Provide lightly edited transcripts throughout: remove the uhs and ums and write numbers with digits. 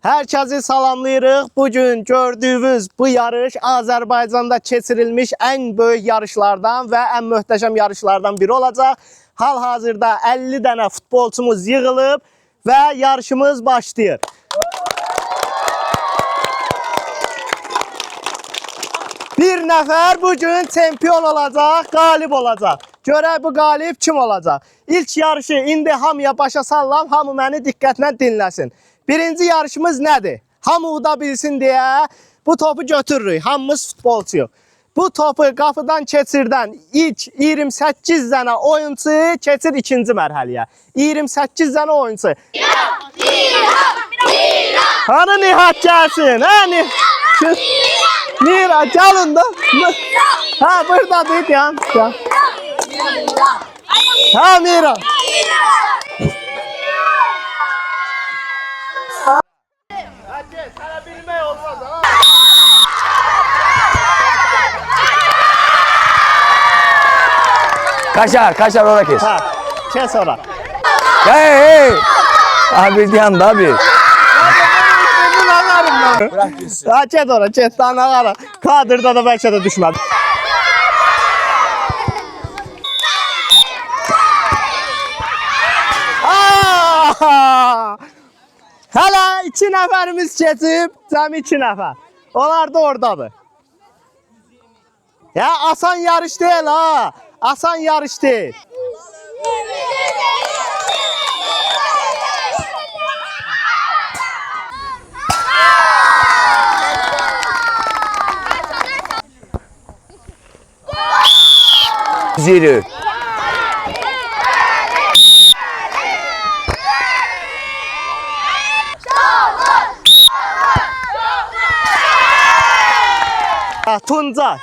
Herkesi salamlayırıq. Bugün gördüğünüz bu yarış Azərbaycanda keçirilmiş en büyük yarışlardan ve en möhtəşəm yarışlardan biri olacaq. Hal-hazırda 50 dənə futbolçumuz yığılıb ve yarışımız başlayır. Bir nəfər bugün çempion olacaq, galib olacaq. Görək bu galib kim olacaq? İlk yarışı indi hamıya başa sallam, hamı məni diqqətlə dinləsin. Birinci yarışımız nədir? Hamı uda bilsin deyə bu topu götürürük. Hamımız futbolçuyuq. Bu topu qapıdan keçirdən ilk 28 dənə oyuncu keçir ikinci mərhələyə. 28 dənə oyuncu. Hani Nihat gəlsin? Mira, gəlin də. Ha, buradadır, yan. Ha, Mira. Sana bilmək olmaz ha. Kaşar oraya kes. Ha, kes ora. Hey. Abi diyan da abi. Bırak gitsin. Ha, kes ora, kes. Dana qara. Kadrda da bəlkə də düşmədi. Hələ 2 nəfərimiz keçib, cəmi 2 nəfər. Onlar da oradadır. Ya asan yarış değil ha. Asan yarış değil. Ziri. Tuncay.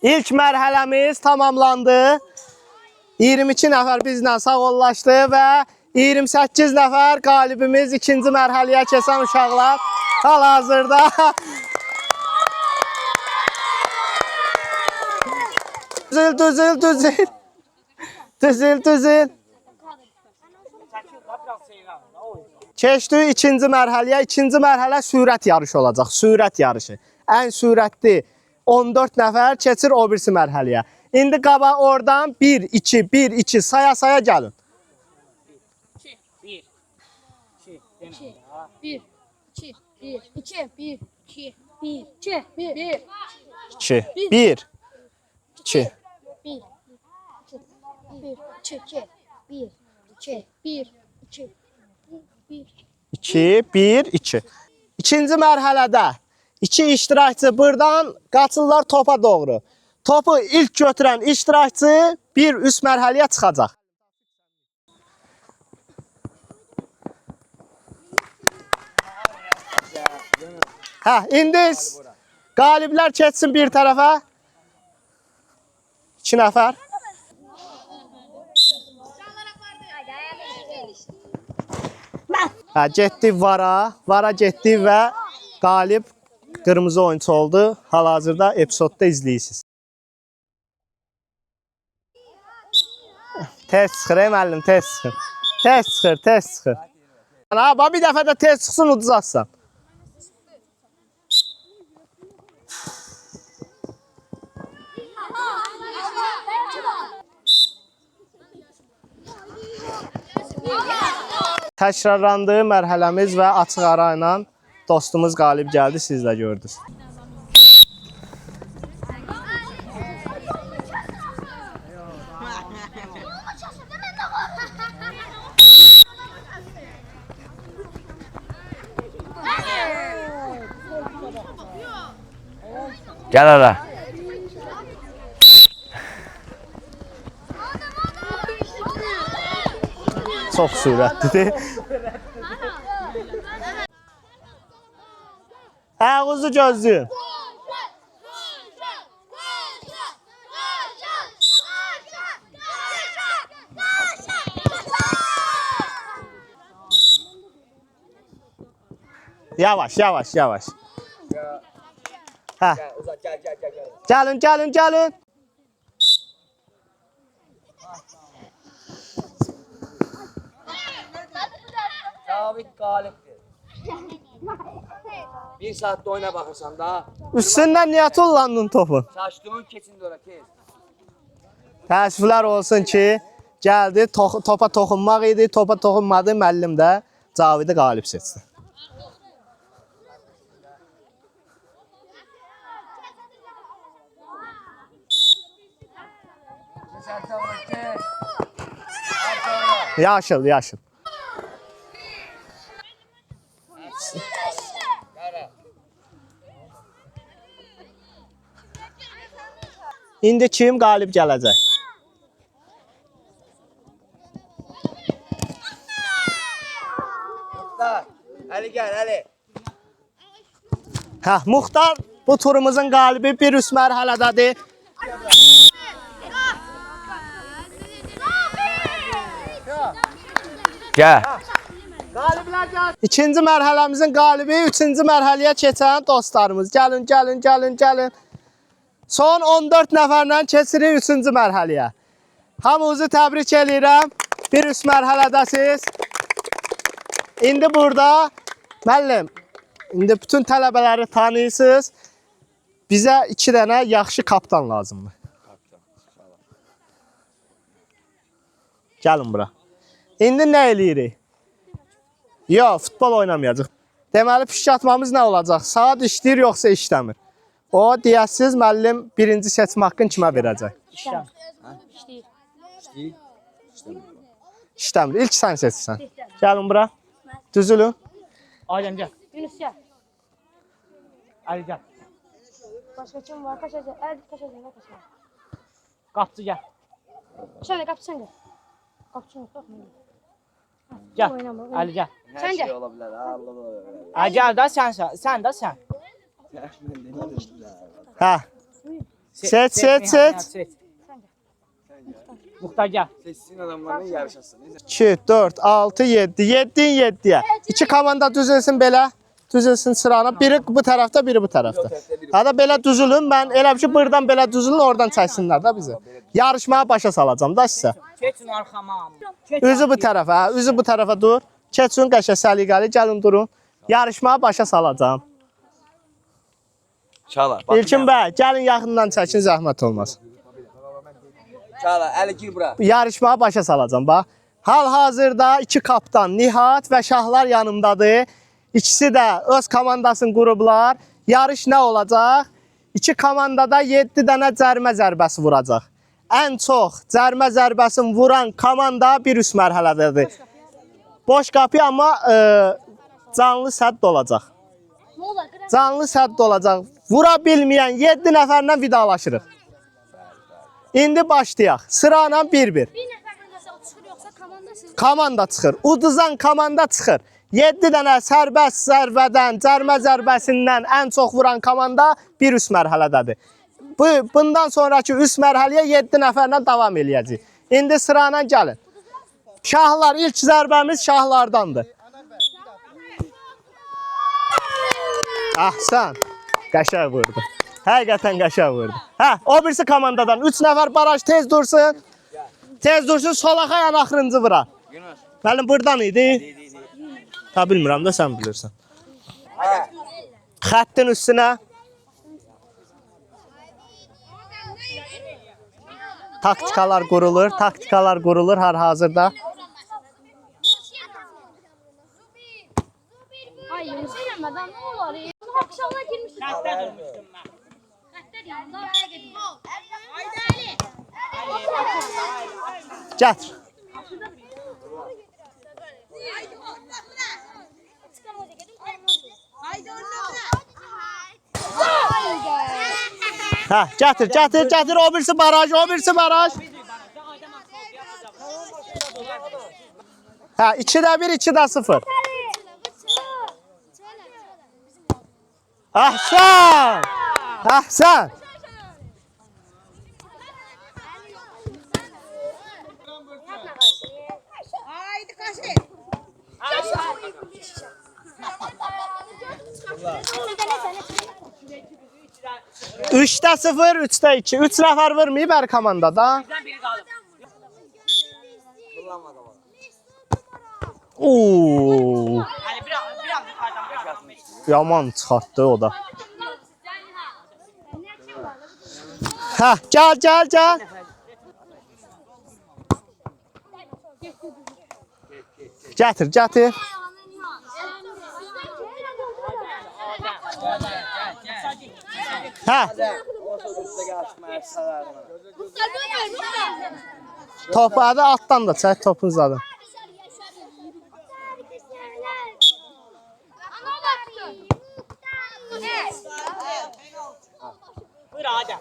İlk mərhələmiz tamamlandı. 22 nəfər bizlə sağollaşdı və 28 nəfər qalibimiz ikinci mərhələyə keçən uşaqlar hal-hazırda. Düzül. Keçdi ikinci mərhələyə. İkinci mərhələ sürət yarışı olacaq. Sürət yarışı. Ən sürətli 14 nəfər keçir o birisi mərhələyə. İndi qaba oradan 1, 2, 1, 2 saya gəlin. 1, 2, 1, 2, 1, 2, 1, 2, 1, 2, 1, 2. 2, 1, 2. İkinci mərhələdə 2 iştirakçı buradan qaçırlar topa doğru. Topu ilk götürən iştirakçı bir üst mərhələyə çıxacaq. Hə, indi qaliblər keçsin bir tərəfə. 2 nəfər. Hə, getdi vara getdi və qalib qırmızı oyuncu oldu. Hal-hazırda epizodda izləyirsiniz. Tez çıxır, müəllim, tez çıxır. Tez çıxır. Ha, bir dəfə də tez çıxsın, uduzarsan. Təkrarlandı mərhələmiz və açıq ara ilə dostumuz qalib gəldi, siz də gördünüz. Gel ara. Çok sürətlidir. Ağızı gözlüyün. Yavaş, yavaş, yavaş. Ha. Gelin, gelin, gelin. Sabit galiptir. Bir saatte oyna bakırsan da. Üstündən niyə tullandın topun? Saçtığın keçin dölə tez. Təəssüflər olsun ki, gəldi, topa toxunmaq idi, topa toxunmadı, müəllim də Cavidi qalib seçdi. Yaşıl, yaşıl. İndi kim qalib gələcək? Ali gel Ali. Hə, Muxtar bu turumuzun qalibi bir üst mərhələdədir. Gel. İkinci mərhələmizin qalibi, üçüncü mərhələyə keçən dostlarımız. Gəlin, gəlin, gəlin, gəlin. Son 14 nəfərlə keçirik üçüncü mərhələyə. Hamınızı təbrik edirəm. Bir üst mərhələdəsiz. İndi burada, müəllim, indi bütün tələbələri tanıyırsınız. Bizə 2 dənə yaxşı kaptan lazımdır. Gəlin bura. İndi nə eləyirik? Yox, futbol oynamayacaq. Deməli, pişik atmamız nə olacaq? Saat işləyir, yoxsa işləmir? O, deyəsiz, müəllim birinci seçim haqqını kimə verəcək? İşləmir. İlk sən seçsən. Gəlin bura. Düzülün. Adem gel. Yunus gel. Ali gel. Başka kim var? Kaç yazıyor? El kaç yazıyor? Kaç yazıyor? Kapçı gel. Sen de kapı sen de. Kapı sen de. Gel. Oynama, oynama. Ali gel. Sen de. olabilir. Allah Allah. Ali gel da sen de sen. Hə. Seç, seç. Muhtar gel. Seçsin adamların yarışasın. 2, 4, 6, 7. 7'nin 7'ye. 2 komanda düzülsün belə. Düzülsün sırana. Biri bu tərəfdə, biri bu tərəfdə. Hada belə düzülün. Mən elə bir ki, buradan belə düzülün, oradan çəksinlər də bizi. Yarışmaya başa salacağım da sizə. Keçin arkama. Üzü bu tərəfə, üzü bu tərəfə dur. Keçin qəşə səliqəli, gəlin durun. Yarışmaya başa salacağım. Çala. İlkin bəy, gəlin yaxından çəkin, zəhmət olmaz. Çala. Ali gir bura. Yarışmaya başa salacağım bax. Hal-hazırda 2 kaptan Nihat və Şahlar yanımdadır. İkisi də öz komandasını qurublar. Yarış nə olacaq? 2 komandada 7 dənə cərmə zərbəsi vuracaq. Ən çox cərmə zərbəsini vuran komanda bir üst mərhələdədir. Boş qapı amma canlı sədd olacaq. Ne olur? Canlı sədd olacaq. Vura bilməyən 7 nəfərlə vidalaşırıq. İndi başlayaq. Sırayla 1-1. Bir nefer kırılırsa o çıkır yoksa komanda siz. Komanda çıxır. Uduzan komanda çıxır. 7 dənə sərbəst zərbədən, cərmə zərbəsindən ən çox vuran komanda bir üst mərhələdədir. Bundan sonraki üst mərhələyə 7 nəfərlə davam eləyəcək. İndi sırayla gəlin. Şahlar, ilk zərbəmiz şahlardandır. Ahsan. Qəşəng vurdu. Həqiqətən qəşəng vurdu. Hə, o birisi komandadan 3 nəfər baraj tez dursun. Tez dursun, solaxa yan axırıncı vura. Mənim buradan idi. Ta bilmirəm də sən bilirsən. Xəttin üstünə. Taktikalar qurulur har-hazırda. Ay Yunus gelmeden ne olur? Akşamlar girmişsin. Hatta durmuştum ben. Hatta yanında oraya gidiyor. Haydi Ali. Gətir. Hə, gətir. O birisi baraj. Hə, 2-də 1, 2-də 0. Əhsən! Əhsən! Haydi kaçın. 3-də 0, 3-də 2. 3 nəfər vurmayıb hər komandada. Kullanmadı bana. Oo, Hani biraz yukarıdan. yaman çıxartdı o da. Hə, gəl. Gətir. Hə, Orta üstte gelsin. Salarım. topu adı altdan da çək, topun zadı. Buyur hadi.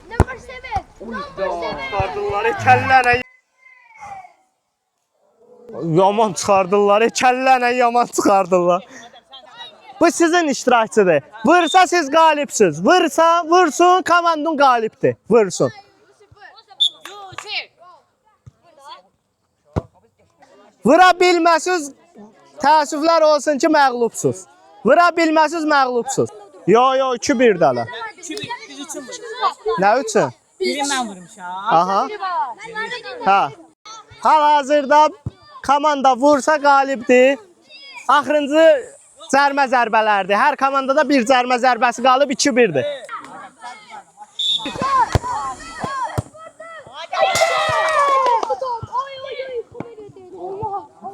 Number 7. Çıxardılar, kəllənə. Yaman çıxardılar, kəllənə yaman çıxardılar. Bu sizin iştirakçıdır. Vursa siz qalibsiz. Vursun, komandun qalibdir. Vursun. Vura bilməsiz, təəssüflər olsun ki, məğlubsuz. Vura bilməsiz, məğlubsuz. Yo, 2-1 dələ. Biz üçün buyur. Nə üçün? Biri mən vurmuşam. Aha. Ha. Hal-hazırda komanda vursa qalibdir. Axırıncı cərmə zərbələrdir. Hər komandada bir cərmə zərbəsi qalıb 2-1-dir.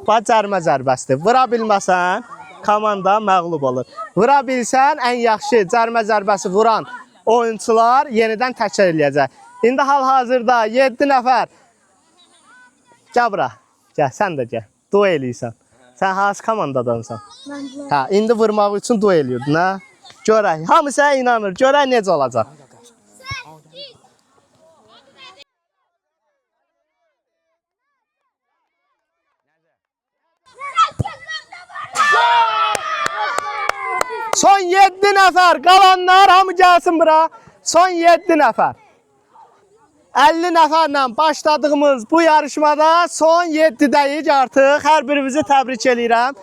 Bax cərmə zərbəsidir. Vura bilməsən komanda məğlub olur. Vura bilsən ən yaxşı cərmə zərbəsi vuran oyunçular yenidən təkrar eləyəcək. İndi hal-hazırda 7 nəfər. Gəl bura. Gəl, sən də gəl. Dua eləyirsən. Sən hansı komandadansan? Hə, indi vurmaq üçün dua eləyirsən, hə? Görək. Hamı sənə inanır. Görək necə olacaq. Son 7 nəfər. Qalanlar hamı gəlsin bura. Son 7 nəfər. 50 nəfərlə başladığımız bu yarışmada son 7-dəyik artıq. Hər birinizi təbrik edirəm.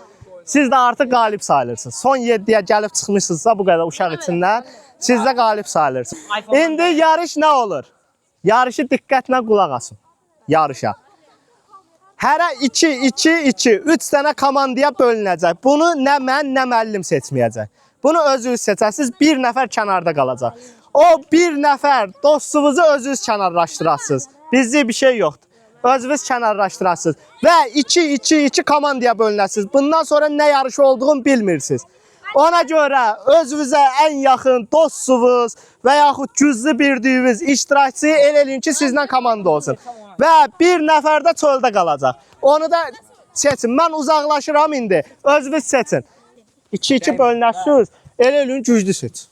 Siz də artıq qalib sayılırsınız. Son 7-yə gəlib çıxmışsınızsa bu qədər uşaq içindən siz də qalib sayılırsınız. İndi yarış nə olur? Yarışı diqqətlə qulaq asın. Yarışa. Hərə 2, 3 dənə komandaya bölünəcək. Bunu nə mən, nə müəllim seçməyəcək. Bunu özünüz seçəsiniz. Bir nəfər kənarda qalacaq. O bir nəfər dostunuzu özünüz kənarlaşdırasınız. Bizdə bir şey yoxdur. Özünüz kənarlaşdırasınız. Və 2 komandaya bölünəsiniz. Bundan sonra nə yarışı olduğunu bilmirsiniz. Ona görə özünüzə ən yaxın dostunuz və yaxud güclü bildiyiniz iştirakçı el eləyin ki, sizlə komanda olsun. Və bir nəfər də çöldə qalacaq. Onu da seçin. Mən uzaqlaşıram indi. Özünüz seçin. 2 bölünəsiniz. El eləyin güclü seç.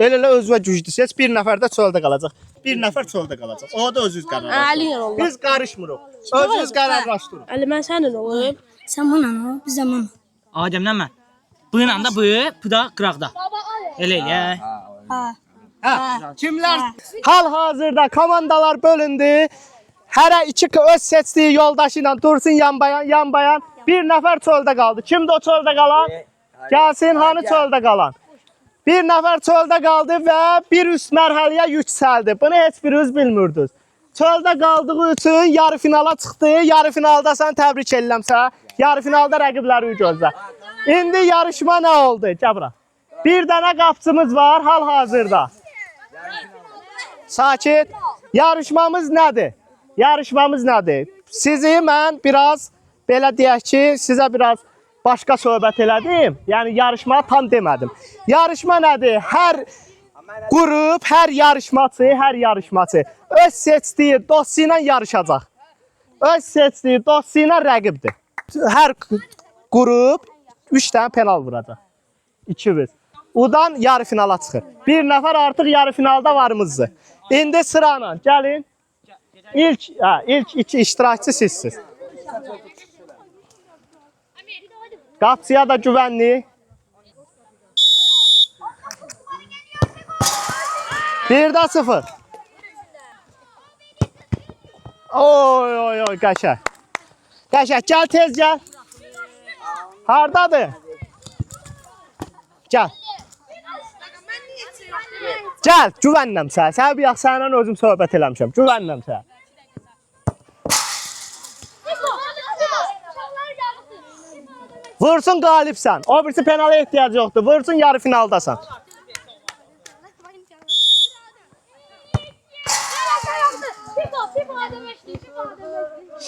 El-elə özünə güclü seç. Bir nəfər də çöldə qalacaq. Bir nəfər çöldə qalacaq. O da özünüz qərarlaşdırın. Biz qarışmırıq. Özünüz qərarlaşdırın. Ali mən sənin oğlum. Sən bununla o, biz də bununla. Ademdən mən. Buyla da bu da qıraqda. Elə elə. Hə, kimlər? Hal-hazırda komandalar bölündü. Hərə 2 öz seçdiyi yoldaşı ilə dursun yan bayan. Bir nəfər çöldə qaldı. Kimdir o çöldə qalan? Gəlsin, hanı çöldə qalan? Bir nəfər çöldə qaldı və bir üst mərhələyə yüksəldi. Bunu heç biriniz bilmirdiniz. Çöldə qaldığı üçün yarı finala çıxdı. Yarı finalda sən təbrik edirəm sənə. Yarı finalda rəqibləri gözlə. İndi yarışma nə oldu? Gəl bura. Bir dənə qapçımız var hal-hazırda. Sakit. Yarışmamız nədir? Yarışmamız nədir? Sizi mən biraz belə deyək ki, sizə biraz başqa söhbət elədim. Yəni yarışma tam demədim. Yarışma nədir? Hər qrup, hər yarışmaçı öz seçdiyi dostu ilə yarışacaq. Öz seçdiyi dostu ilə rəqibdir. Hər qrup 3 dənə penal vuracaq. 2-1. Udan yarı finala çıxır. Bir nəfər artıq yarı finalda varımızdır. İndi sırayla gəlin. İlk 2 iştirakçı sizsiniz. Qapçıya da güvənli. Bir də 0. Oy oy oy qəşəng. Qəşəng gəl tez gəl. Hardadır? Gəl. Gəl, güvənirəm sənə. Sənə bir yax səninlə özüm söhbət eləmişəm. Güvənirəm sənə. Vursun qalibsən. O birisi penala ehtiyac yoxdur. Vursun yarı finaldasan.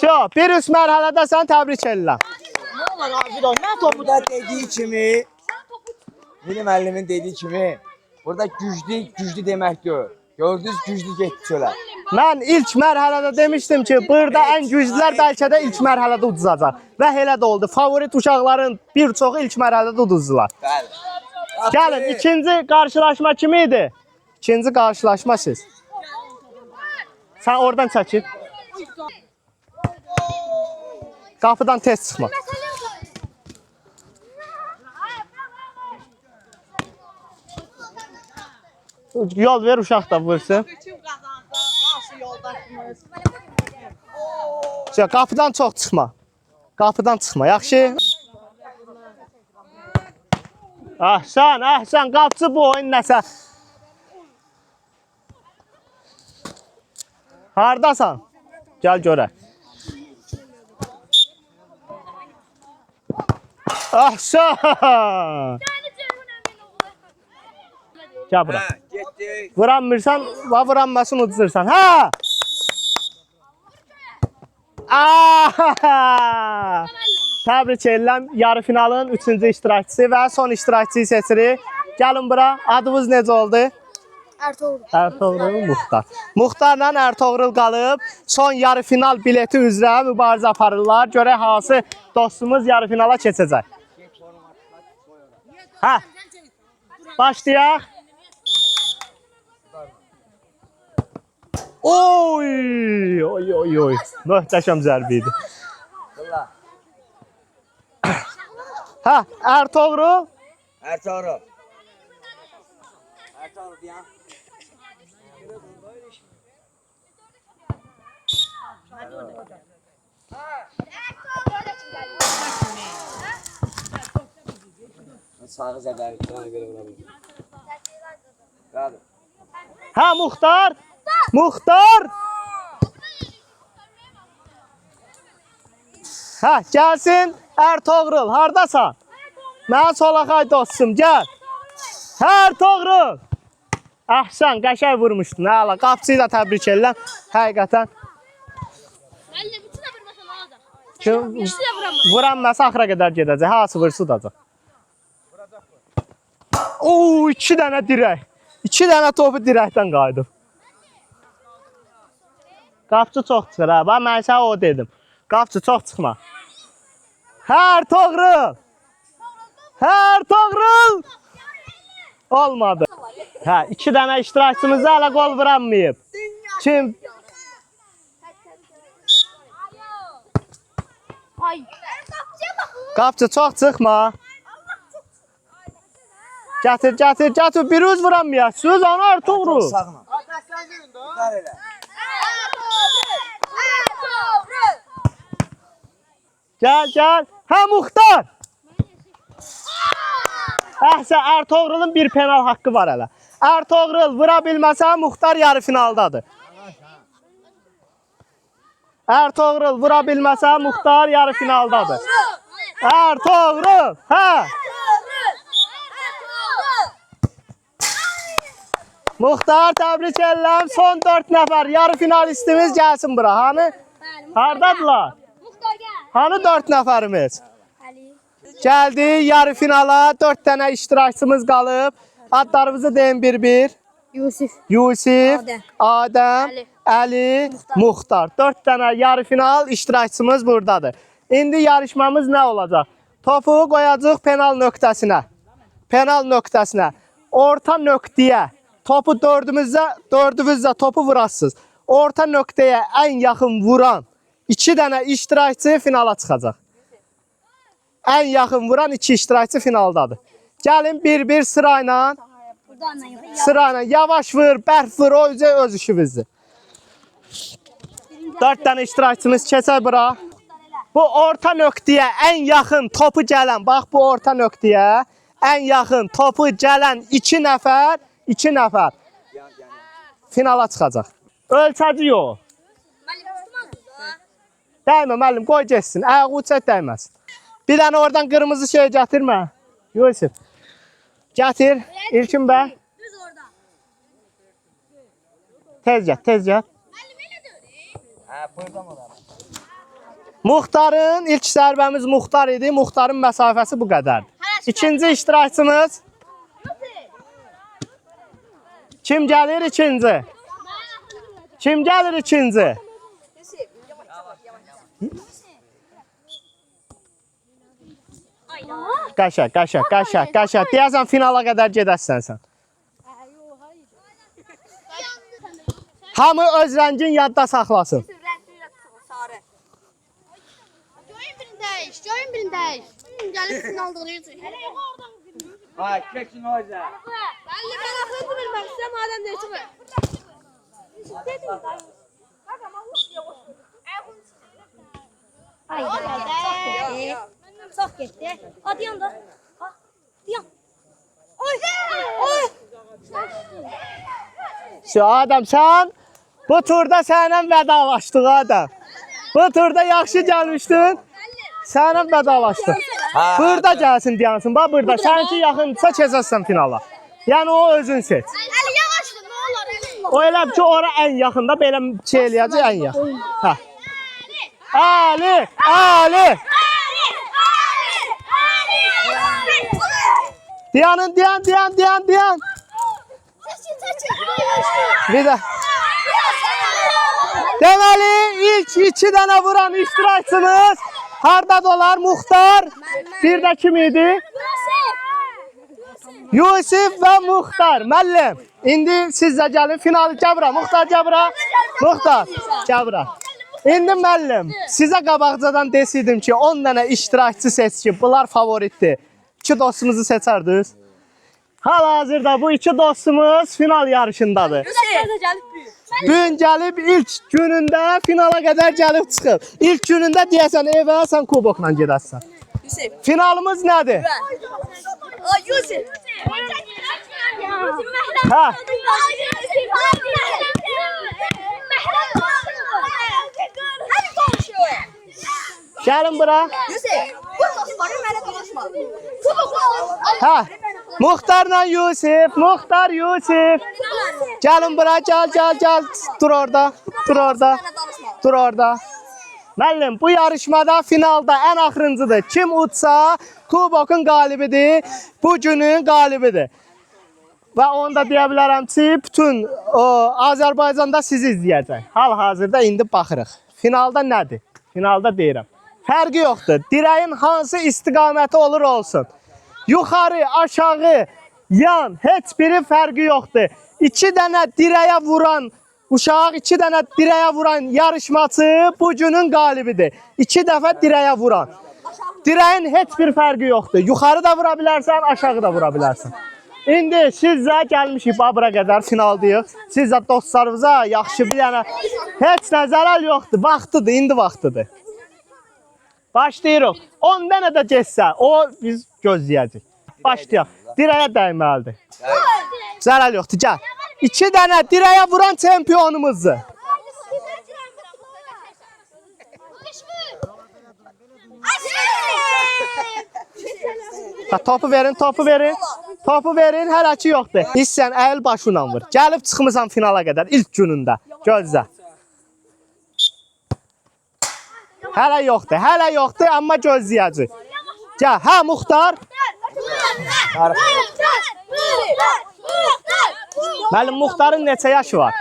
Şo, bir üst mərhələdəsən, təbrik edirəm. Burada dediği kimi, benim müəllimin dediği kimi, burada güclü demek diyor. Gördünüz güclü getdi çölə. Mən ilk mərhələdə demişdim ki, burada ən güclülər bəlkə də ilk mərhələdə uduzacaq. Və elə də oldu. Favorit uşaqların bir çoxu ilk mərhələdə uduzdular. Bəli. Gəlin, ikinci qarşılaşma kimi idi? İkinci qarşılaşma siz. Sən oradan çəkil. Qapıdan tez çıxma. Yol ver, uşaq da vursun. Qapıdan çox çıxma. Qapıdan çıxma, yaxşı? Əhsən, qapçı bu oyun nəsə. Hardasan? Gəl görək. Əhsən! Gəl bura. Getdi. Vuranmırsan, vuranmasın uduzursan. Ha! Aaaa! Təbrik edirəm. Yarı finalın 3-cü iştirakçısı və son iştirakçıyı seçirik. Gəlin bura. Adınız necə oldu? Ertuğrul Muxtar. Muxtarla Ertuğrul qalıb. Son yarı final bileti üzrə mübarizə aparırlar. Görək hansı dostumuz yarı finala keçəcək. Hə. Başlayaq. Oy, oy, oy, oy. Möhtəşəm zərbə idi. Hə, Ertuğrul. Ertuğrul. Ertuğrul ya. Sağı zəbəri, sana görə vurabilirim. Qadır. Hə, Muxtar. Muxtar. Hə, gəlsin Ertuğrul. Hardasan? Mən Solakay dostum, gəl. Hə, Ertuğrul. Əhsən, qəşəng vurmuşdun. Hələ qapçıyı da təbrik edirəm. Həqiqətən. Kim vuranmasa axıra qədər gedəcək. Hası vursa udacaq. Oo, 2 dənə dirək. 2 dənə topu dirəkdən qayıdıb. Qapçı çox çıxır ha. Bax mən sənə o dedim. Qapçı çox çıxma. Ertuğrul. Ertuğrul. Olmadı. Hə, 2 dənə iştirakçımız hələ qol vuranmayıb. Kim? Qapçı çox çıxma. Gətir. Bir üz vuranmayaq. Söz ona Ertuğrul. Sağına. Qar elə. Gəl. Hə, Muxtar. Əhsən, Ertuğrul'un bir penal haqqı var hələ. Ertuğrul vura bilməsə Muxtar yarı finaldadır. Ertuğrul vura bilməsə Muxtar yarı finaldadır. Ertuğrul, hə. Muxtar təbrik edirəm. Son 4 nəfər yarı finalistimiz gəlsin bura. Hani? Hardadılar? Hani 4 nəfərimiz? Gəldi yarı finala 4 dənə iştirakçımız qalıb. Adlarımızı deyin bir-bir. Yusif, Adəm, Əli, Muxtar. 4 dənə yarı final iştirakçımız buradadır. İndi yarışmamız nə olacaq? Topu qoyacaq penal nöqtəsinə. Orta nöqtəyə topu dördünüzdə topu vurasınız. Orta nöqtəyə ən yaxın vuran 2 dənə iştirakçı finala çıxacaq. ən yaxın vuran 2 iştirakçı finaldadır. Gəlin bir-bir sırayla. Sırayla yavaş vur, bərk vur, o öz işimizdir. 4 dənə iştirakçımız keçər bura. Bu orta nöqtəyə ən yaxın topu gələn, bax bu orta nöqtəyə ən yaxın topu gələn 2 nəfər finala çıxacaq. Ölçəci yox. Dəymə müəllim, qoy geçsin. Ayağı uçaq dəyməsin. Bir dənə oradan qırmızı şey gətirmə. Yusuf. Gətir. İlkin bəy. Düz orada. Tez gəl, tez gəl. Hə, buradan olar. Muxtarın ilk zərbəmiz Muxtar idi. Muxtarın məsafəsi bu qədərdir. İkinci iştirakçımız. Kim gəlir ikinci? Kim gəlir ikinci? Qaşa. Deyəsən finala qədər gedəsən sən. Hamı öz rəngin yadda saxlasın. Joyun birini dəyiş. Gəlib finaldığını üçün. Ha, keçin orada. Bəlli mən axırıncı bilmək istəyəm, madəm deyir çıxır. Çox getdi. Hadi yanda. Diyan. Adam sən bu turda sənlə vədalaşdıq adam. Bu turda yaxşı gəlmişdin. Sənlə vədalaşdıq. Burada gəlsin deyansın. Bax burada. Səninki yaxındsa keçəsən finala. Yəni o özün seç. Əli yavaşdır, nə olar Əli? O elə ki ora ən yaxında belə şey eləyəcək ən yaxın. Hə. Ali. Diyanın. Bir də. Deməli ilk 2 dənə vuran iştirakçımız harda dolar Muxtar? Bir də kim idi? Yusuf və Muxtar. Müəllim, indi siz də gəlin finalı gəbra. Muxtar gəbra. Muxtar gəbra. İndi müəllim, sizə qabaqcadan deseydim ki 10 dənə iştirakçı seç ki bunlar favoritdir. 2 dostumuzu seçərdiniz. Hal-hazırda bu 2 dostumuz final yarışındadır. Bu gün gəlib ilk günündə finala qədər gəlib çıxıb. İlk günündə deyəsən evə sən kubokla gedəsən. Finalımız nədir? Yusuf. Hə. Gəlin bura. Hə. Muxtarla Yusuf, Yusuf. Gəlin bura, gəl. Dur orada. Müəllim, bu yarışmada finalda ən axırıncıdır. Kim utsa kubokun qalibidir, bu günün qalibidir. Və onu da deyə bilərəm ki, bütün Azərbaycanda sizi izləyəcək. Hal-hazırda indi baxırıq. Finalda nədir? Finalda deyirəm. Fərqi yoxdur. Dirəyin hansı istiqaməti olur olsun. Yuxarı, aşağı, yan, heç biri fərqi yoxdur. 2 dənə dirəyə vuran uşaq, 2 dənə dirəyə vuran yarışmaçı bu günün qalibidir. 2 dəfə dirəyə vuran. Dirəyin heç bir fərqi yoxdur. Yuxarı da vura bilərsən, aşağı da vura bilərsən. İndi siz də gəlmişik bura qədər finaldayıq. Siz də dostlarınıza yaxşı bir dənə heç nə zərər yoxdur. Vaxtıdır, indi vaxtıdır. Başlayırıq. 10 dənə də geçsə, o biz gözləyəcək. Başlayaq. Dirəyə dəyməlidir. Zərər yoxdur, gəl. 2 dənə dirəyə vuran çempionumuzdur. Topu verin, hələ ki yoxdur. Hissən əyil başına vur. Gəlib çıxmısan finala qədər ilk günündə. Gözlə. Hələ yoxdur, amma gözləyəcək. Gəl, hə Muxtar. Müəllim, Muxtarın neçə yaşı var?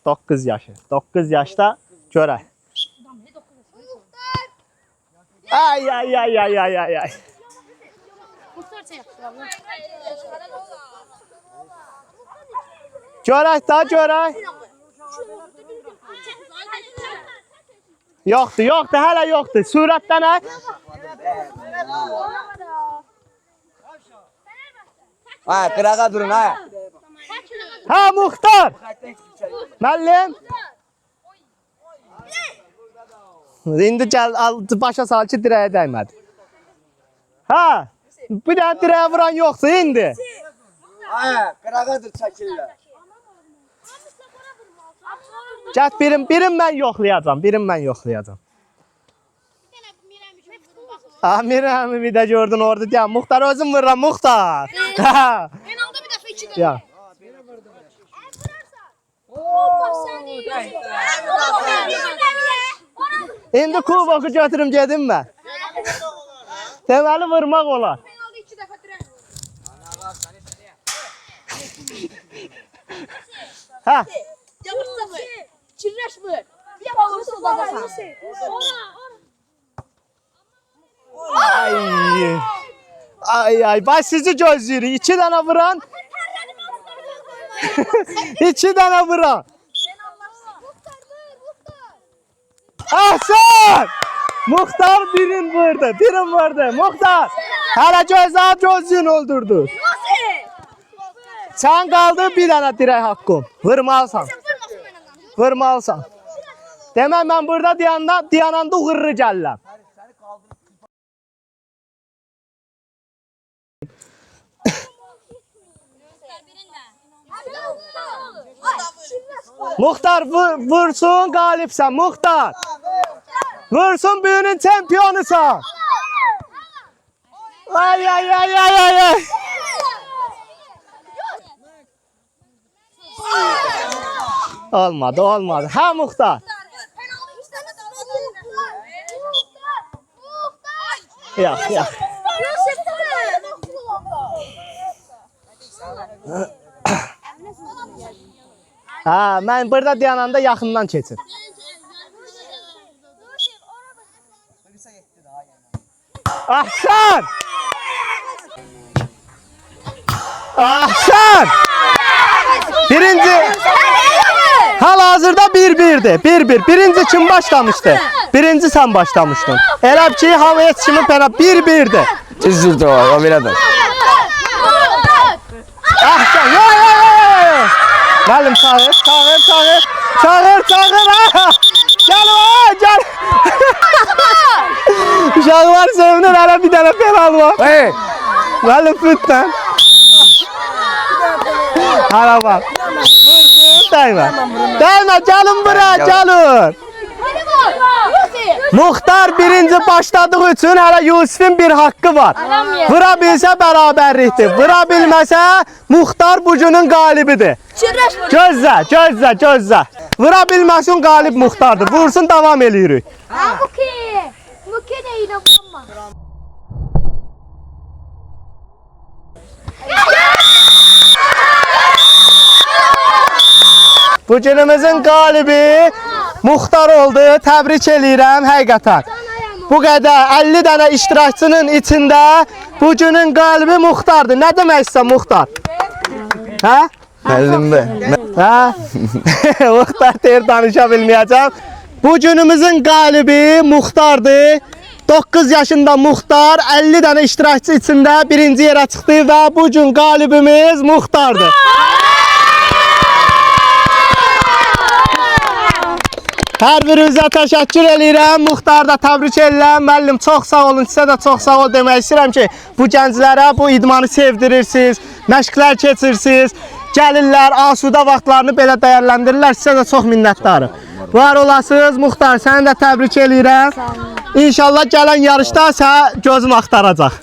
9 yaşı. 9 yaşda görək. Ay. Görək. Yoxdur, yoxdur, hələ yoxdur. Surətdən ə? Ha, qırağa durun ha. Hə, Muxtar. Müəllim. İndi gəl, başa sal ki, dirəyə dəymədi. Hə, bir dənə dirəyə vuran yoxdur indi. Ha, qırağa dur çəkirlər. Gəl, birim mən yoxlayacam, Amir əmimi də gördün orada deyəm. Muxtar özüm vururam, Muxtar. Penalda bir dəfə 2 dəfə. Ya. İndi kuboku götürüm gedim mən. Deməli vurmaq olar. Penalda 2 dəfə dirək. Hə. Yavaşca vur. Çirləş vur. Bir bağırsa uzadasan. Ay, bax sizi gözləyirik. 2 dənə vuran. 2 dənə vuran. Ahsan! Muxtar birin vurdu. Muxtar. Hələ gözləyin öldürdü. Sən qaldı bir dənə dirək haqqın. Vurmalısan. Demək mən burada dayananda uğurlu gəlirəm. Muxtar vursun qalibsən Muxtar. Vursun büyünün çempionusan. Ay. Olmadı. Hə Muxtar. Yox. Ha, mən burada dayananda yaxından keçir. Ahsan! Birinci hal-hazırda 1-1'dir. 1-1. Birinci kim başlamıştı? Birinci sən başlamışdın. Elə ki, hamı heç kimin penaltı 1-1'dir. Düzdür o belədir. Ahsan! Yo! Müəllim çağır. Gəl. Uşaqlar sevinir, hələ bir dənə penaltı var. Hey! Müəllim lütfen. Hala bak. Değme, gelin bura, gelin. Muxtar birinci başladığı üçün hələ Yusuf'un bir hakkı var. Vura bilsə bərabərlikdir. Vura bilməsə Muxtar bu günün qalibidir. Gözlə. Vura bilməsin qalib Muxtardır. Vursun, davam eləyirik. Muki de yine vurma. Bu günümüzün qalibi Muxtar oldu. Təbrik eləyirəm həqiqətən. Bu qədər 50 dənə iştirakçının içində bu günün qalibi Muxtardır. Nə demək istəyirsən Muxtar? Hə? Müəllimdə. Hə? Muxtar deyir, danışa bilməyəcəm. Bu günümüzün qalibi Muxtardır. 9 yaşında Muxtar 50 dənə iştirakçı içində birinci yerə çıxdı və bu gün qalibimiz Muxtardır. Hər birinizə təşəkkür edirəm. Muxtar da təbrik edirəm. Müəllim çox sağ olun. Sizə də çox sağ ol demək istəyirəm ki, bu gənclərə bu idmanı sevdirirsiniz, məşqlər keçirirsiniz, gəlirlər, asudə vaxtlarını belə dəyərləndirirlər. Sizə də çox minnətdarım. Var olasınız Muxtar, səni də təbrik edirəm. İnşallah gələn yarışda sənə gözüm axtaracaq.